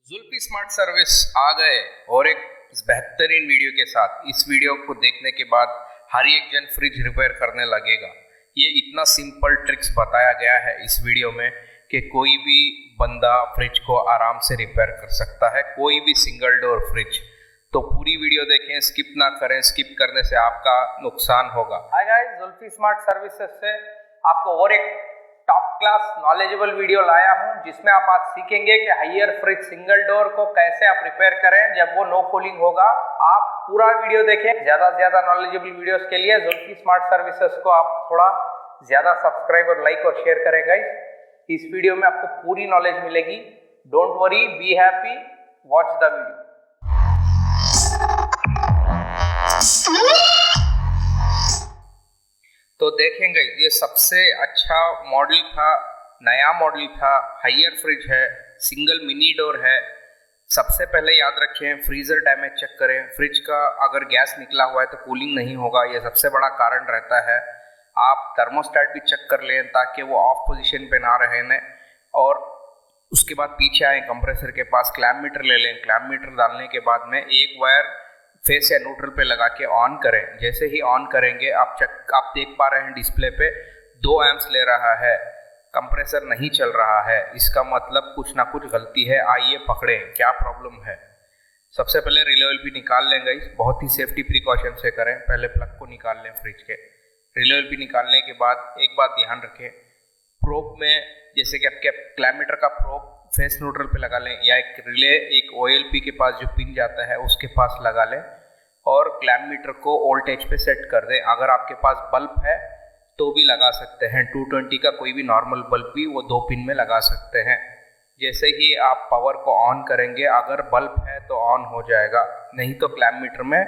Zulfi smart service आ गए और एक बेहतरीन वीडियो के साथ। इस वीडियो को देखने के बाद हर एक जन फ्रिज रिपेयर करने लगेगा। ये इतना सिंपल ट्रिक्स बताया गया है इस वीडियो में कि कोई भी बंदा फ्रिज को आराम से रिपेयर कर सकता है, कोई भी सिंगल डोर फ्रिज। तो पूरी वीडियो देखें, स्किप ना करें, स्किप करने से आपका नुकसान होगा। Hi guys, Zulfi smart services से आपको और एक टॉप क्लास नॉलेजेबल वीडियो लाया हूं जिसमें आप आज सीखेंगे कि हायर फ्रिज सिंगल डोर को कैसे आप रिपेयर करें जब वो नो कूलिंग होगा। आप पूरा वीडियो देखें। ज्यादा से ज्यादा नॉलेजेबल वीडियोस के लिए जुल्फी स्मार्ट सर्विसेज को आप थोड़ा ज्यादा सब्सक्राइब और लाइक और शेयर करें गाइस। इस वीडियो में आपको पूरी नॉलेज मिलेगी। Don't worry, be happy, watch the video. तो देखेंगे, ये सबसे अच्छा मॉडल था, नया मॉडल था, हायर फ्रिज है, सिंगल मिनी डोर है। सबसे पहले याद रखें, फ्रीज़र डैमेज चेक करें। फ्रिज का अगर गैस निकला हुआ है तो कूलिंग नहीं होगा, ये सबसे बड़ा कारण रहता है। आप थर्मोस्टेट भी चेक कर लें ताकि वो ऑफ पोजीशन पे ना रहे। और उसके बाद पीछे आए कंप्रेसर के पास, क्लैम्प मीटर ले लें। क्लैम्प मीटर डालने के बाद में एक वायर फेस या न्यूट्रल पे लगा के ऑन करें। जैसे ही ऑन करेंगे आप देख पा रहे हैं डिस्प्ले पे 2 एम्प्स ले रहा है, कंप्रेसर नहीं चल रहा है। इसका मतलब कुछ ना कुछ गलती है। आइए पकड़ें क्या प्रॉब्लम है। सबसे पहले रिले ऑयल भी निकाल लेंगे, बहुत ही सेफ्टी प्रिकॉशन से करें। पहले प्लग को निकाल लें फ्रिज के। रिले ऑयल भी निकालने के बाद एक बात ध्यान रखें, प्रोब में जैसे कि आपके क्लैम्प मीटर का प्रोब फेस न्यूट्रल पे लगा लें, या एक रिले एक OLP के पास जो पिन जाता है उसके पास लगा लें और क्लैम्प मीटर को वोल्टेज पे सेट कर दें। अगर आपके पास बल्ब है तो भी लगा सकते हैं, 220 का कोई भी नॉर्मल बल्ब भी वो 2 पिन में लगा सकते हैं। जैसे ही आप पावर को ऑन करेंगे, अगर बल्ब है तो ऑन हो जाएगा, नहीं तो क्लैम्प मीटर में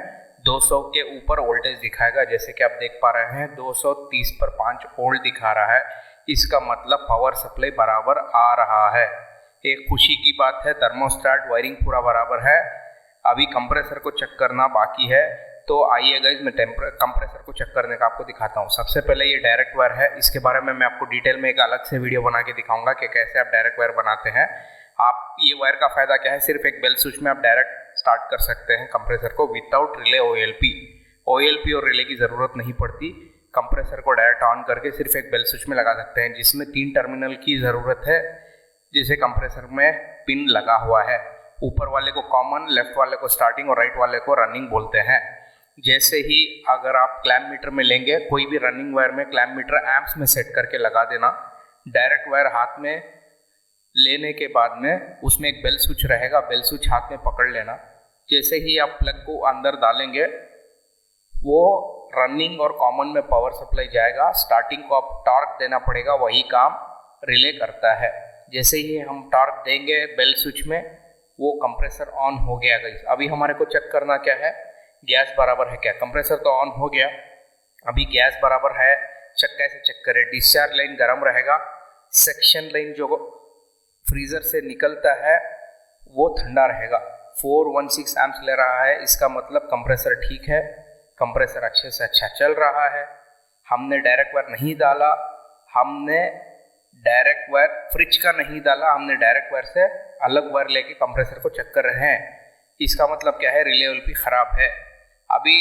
200 के ऊपर वोल्टेज दिखाएगा। जैसे कि आप देख पा रहे हैं 230 पर 5 वोल्ट दिखा रहा है। इसका मतलब पावर सप्लाई बराबर आ रहा है। एक खुशी की बात है, थर्मोस्टेट वायरिंग पूरा बराबर है। अभी कंप्रेसर को चेक करना बाकी है। तो आइए गाइस, मैं कंप्रेसर को चेक करने का आपको दिखाता हूँ। सबसे पहले ये डायरेक्ट वायर है, इसके बारे में मैं आपको डिटेल में एक अलग से वीडियो बना के दिखाऊंगा कि कैसे आप डायरेक्ट वायर बनाते हैं। आप ये वायर का फायदा क्या है, सिर्फ एक बेल स्विच में आप डायरेक्ट स्टार्ट कर सकते हैं कंप्रेसर को विदाउट रिले OLP और रिले की ज़रूरत नहीं पड़ती। कंप्रेसर को डायरेक्ट ऑन करके सिर्फ एक बेल स्विच में लगा सकते हैं, जिसमें 3 टर्मिनल की ज़रूरत है। जिसे कंप्रेसर में पिन लगा हुआ है, ऊपर वाले को कॉमन, लेफ्ट वाले को स्टार्टिंग और राइट वाले को रनिंग बोलते हैं। जैसे ही अगर आप क्लैम्प मीटर में लेंगे, कोई भी रनिंग वायर में क्लैम्प मीटर एम्प्स में सेट करके लगा देना। डायरेक्ट वायर हाथ में लेने के बाद में उसमें एक बेल स्विच रहेगा, बेल स्विच हाथ में पकड़ लेना। जैसे ही आप प्लग को अंदर डालेंगे, वो रनिंग और कॉमन में पावर सप्लाई जाएगा। स्टार्टिंग को आप टॉर्क देना पड़ेगा, वही काम रिले करता है। जैसे ही हम टॉर्क देंगे बेल स्विच में, वो कंप्रेसर ऑन हो गया गाइस। अभी हमारे को चेक करना क्या है, गैस बराबर है क्या। कंप्रेसर तो ऑन हो गया, अभी गैस बराबर है। कैसे चेक करें, डिस्चार्ज लाइन गर्म रहेगा, सेक्शन लाइन जो फ्रीजर से निकलता है वो ठंडा रहेगा। 416 एम्प्स ले रहा है, इसका मतलब कंप्रेसर ठीक है, कंप्रेसर अच्छे से अच्छा चल रहा है। हमने डायरेक्ट वायर नहीं डाला, हमने डायरेक्ट वायर फ्रिज का नहीं डाला, हमने डायरेक्ट वायर से अलग वायर लेके कंप्रेसर को चेक कर रहे हैं। इसका मतलब क्या है, रिले OLP खराब है। अभी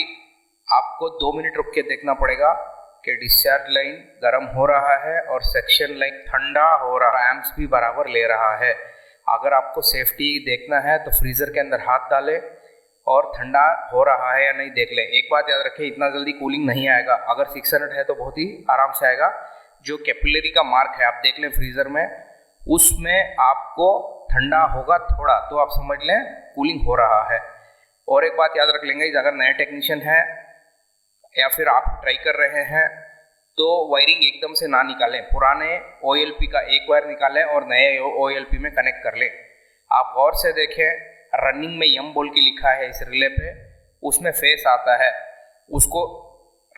आपको 2 मिनट रुक के देखना पड़ेगा कि डिस्चार्ज लाइन गर्म हो रहा है और सेक्शन लाइन ठंडा हो रहा है, एम्प्स भी बराबर ले रहा है। अगर आपको सेफ्टी देखना है तो फ्रीजर के अंदर हाथ डालें और ठंडा हो रहा है या नहीं देख लें। एक बात याद रखें, इतना जल्दी कूलिंग नहीं आएगा। अगर 600 है तो बहुत ही आराम से आएगा। जो कैपिलरी का मार्क है आप देख लें फ्रीजर में, उसमें आपको ठंडा होगा थोड़ा, तो आप समझ लें कूलिंग हो रहा है। और एक बात याद रख लेंगे, अगर नए टेक्नीशियन है या फिर आप ट्राई कर रहे हैं तो वायरिंग एकदम से ना निकालें। पुराने OLP का एक वायर निकालें और नए OLP में कनेक्ट कर लें। आप गौर से देखें, रनिंग में यम बोल के लिखा है इस रिले पे, उसमें फेस आता है, उसको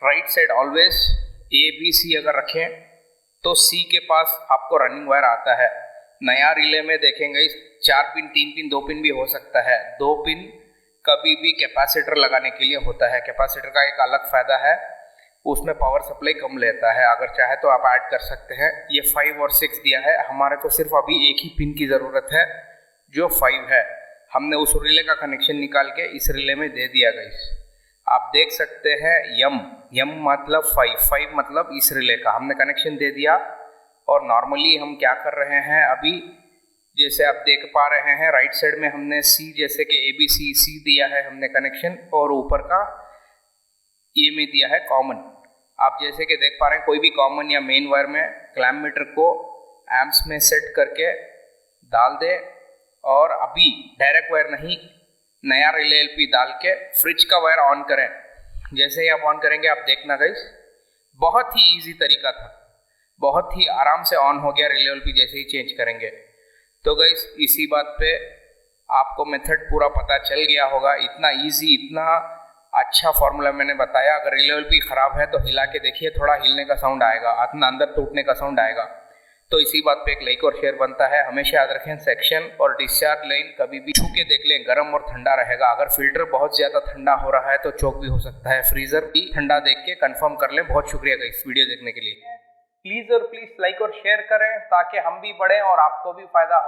राइट साइड ऑलवेज ABC अगर रखें तो C के पास आपको रनिंग वायर आता है। नया रिले में देखेंगे 4 पिन, 3 पिन, 2 पिन भी हो सकता है। 2 पिन कभी भी कैपेसिटर लगाने के लिए होता है। कैपेसिटर का एक अलग फायदा है, उसमें पावर सप्लाई कम लेता है। अगर चाहे तो आप ऐड कर सकते हैं। ये 5 और 6 दिया है, हमारे को सिर्फ अभी एक ही पिन की ज़रूरत है। जो 5 है हमने उस रिले का कनेक्शन निकाल के इस रिले में दे दिया गाइस। आप देख सकते हैं यम मतलब 5 मतलब इस रिले का हमने कनेक्शन दे दिया। और नॉर्मली हम क्या कर रहे हैं अभी, जैसे आप देख पा रहे हैं राइट साइड में हमने सी जैसे कि ABC दिया है हमने कनेक्शन, और ऊपर का ये में दिया है कॉमन। आप जैसे कि देख पा रहे हैं कोई भी कॉमन या मेन वायर में क्लैम्प मीटर को एम्प्स में सेट करके डाल दे, और अभी डायरेक्ट वायर नहीं नया रिले LP डाल के फ्रिज का वायर ऑन करें। जैसे ही आप ऑन करेंगे आप देखना गाइस, बहुत ही इजी तरीका था, बहुत ही आराम से ऑन हो गया रिले LP जैसे ही चेंज करेंगे। तो गाइस इसी बात पे आपको मेथड पूरा पता चल गया होगा। इतना इजी, इतना अच्छा फॉर्मूला मैंने बताया। अगर रिले LP खराब है तो हिला के देखिए, थोड़ा हिलने का साउंड आएगा, अपना अंदर टूटने का साउंड आएगा। तो इसी बात पे एक लाइक और शेयर बनता है। हमेशा याद रखें सेक्शन और डिस्चार्ज लाइन कभी भी छू के देख लें, गर्म और ठंडा रहेगा। अगर फिल्टर बहुत ज़्यादा ठंडा हो रहा है तो चोक भी हो सकता है। फ्रीजर भी ठंडा देख के कंफर्म कर लें। बहुत शुक्रिया गाइस वीडियो देखने के लिए। प्लीज़ लाइक और शेयर करें ताकि हम भी बढ़ें और आपको भी फायदा हो।